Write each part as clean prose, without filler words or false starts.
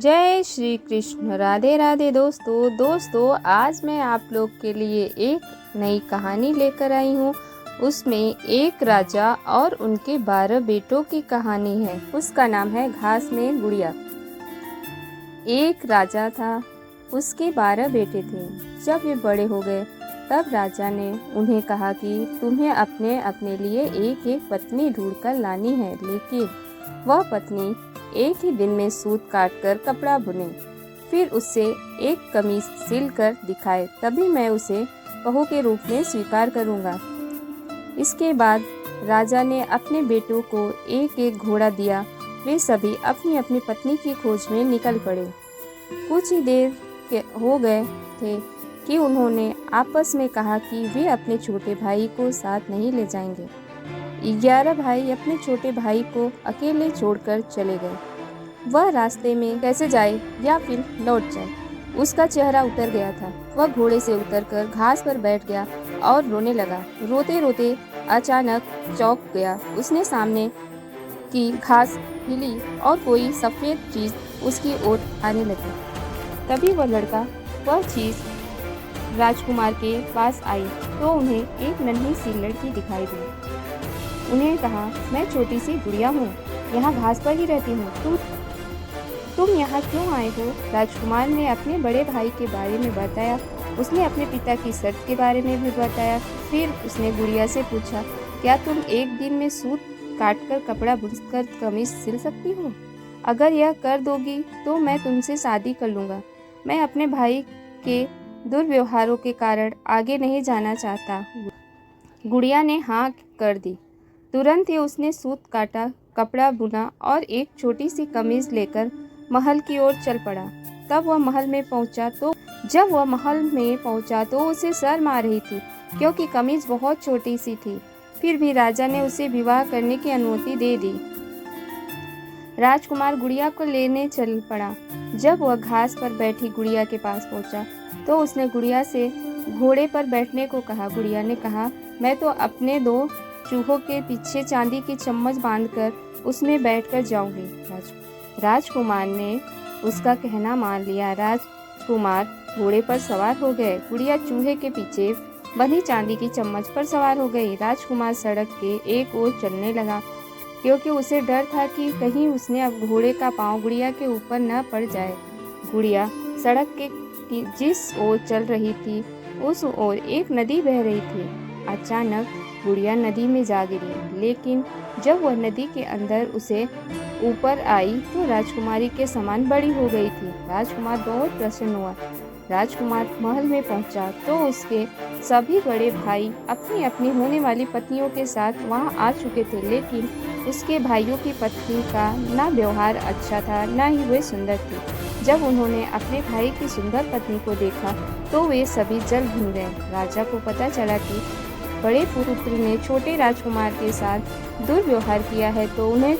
जय श्री कृष्ण। राधे राधे दोस्तों आज मैं आप लोग के लिए एक नई कहानी लेकर आई हूँ। उसमें एक राजा और उनके 12 बेटों की कहानी है। उसका नाम है घास में गुड़िया। एक राजा था, उसके 12 बेटे थे। जब वे बड़े हो गए तब राजा ने उन्हें कहा कि तुम्हें अपने अपने लिए एक एक पत्नी ढूंढकर लानी है, लेकिन वह पत्नी एक ही दिन में सूत काटकर कपड़ा बुने, फिर उससे एक कमीज सिल कर दिखाए, तभी मैं उसे बहू के रूप में स्वीकार करूंगा। इसके बाद राजा ने अपने बेटों को एक एक घोड़ा दिया। वे सभी अपनी अपनी पत्नी की खोज में निकल पड़े। कुछ ही देर के हो गए थे कि उन्होंने आपस में कहा कि वे अपने छोटे भाई को साथ नहीं ले जाएंगे। 11 भाई अपने छोटे भाई को अकेले छोड़कर चले गए। वह रास्ते में कैसे जाए या फिर लौट जाए, उसका चेहरा उतर गया था। वह घोड़े से उतरकर घास पर बैठ गया और रोने लगा। रोते रोते अचानक चौंक गया। उसने सामने की घास हिली और कोई सफ़ेद चीज़ उसकी ओर आने लगी। तभी वह लड़का वह चीज़ राजकुमार के पास आई तो उन्हें एक नन्ही सी लड़की दिखाई दी। उन्हें कहा, मैं छोटी सी गुड़िया हूँ, यहाँ घास पर ही रहती हूँ। तुम यहाँ क्यों आए हो? राजकुमार ने अपने बड़े भाई के बारे में बताया। उसने अपने पिता की शर्त के बारे में भी बताया। फिर उसने गुड़िया से पूछा, क्या तुम एक दिन में सूत काटकर कपड़ा बुनकर कमीज सिल सकती हो? अगर यह कर दोगी तो मैं तुमसे शादी कर लूँगा। मैं अपने भाई के दुर्व्यवहारों के कारण आगे नहीं जाना चाहता। गुड़िया ने हाँ कर दी। तुरंत ही उसने सूत काटा, कपड़ा बुना और एक छोटी सी कमीज लेकर महल की ओर चल पड़ा। जब वह महल में पहुंचा तो उसे शर्म आ रही थी, क्योंकि कमीज बहुत छोटी सी थी। फिर भी राजा ने उसे विवाह करने की अनुमति दे दी। राजकुमार गुड़िया को लेने चल पड़ा। जब वह घास पर बैठी गुड़िया के पास पहुंचा तो उसने गुड़िया से घोड़े पर बैठने को कहा। गुड़िया ने कहा, मैं तो अपने 2 चूहों के पीछे चांदी की चम्मच बांधकर उसमें बैठकर जाऊंगी। राजकुमार ने उसका कहना मान लिया। राजकुमार घोड़े पर सवार हो गए। गुड़िया चूहे के पीछे बंधी चांदी की चम्मच पर सवार हो गई। राजकुमार सड़क के एक ओर चलने लगा, क्योंकि उसे डर था कि कहीं उसने अब घोड़े का पांव गुड़िया के ऊपर न पड़ जाए। गुड़िया सड़क के जिस ओर चल रही थी उस ओर एक नदी बह रही थी। अचानक गुड़िया नदी में जा गिरी, लेकिन जब वह नदी के अंदर उसे ऊपर आई तो राजकुमारी के समान बड़ी हो गई थी। राजकुमार बहुत प्रसन्न हुआ। राजकुमार महल में पहुंचा तो उसके सभी बड़े भाई अपनी अपनी होने वाली पत्नियों के साथ वहां आ चुके थे, लेकिन उसके भाइयों की पत्नी का ना व्यवहार अच्छा था, ना ही वे सुंदर थी। जब उन्होंने अपने भाई की सुंदर पत्नी को देखा तो वे सभी जल भून गए। राजा को पता चला कि बड़े पुत्र ने छोटे राजकुमार के साथ दुर्व्यवहार किया है, तो उन्हें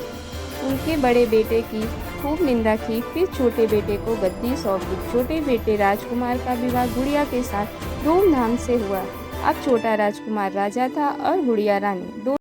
उनके बड़े बेटे की खूब निंदा की। फिर छोटे बेटे को गद्दी सौंपी। छोटे बेटे राजकुमार का विवाह गुड़िया के साथ धूमधाम से हुआ। अब छोटा राजकुमार राजा था और गुड़िया रानी।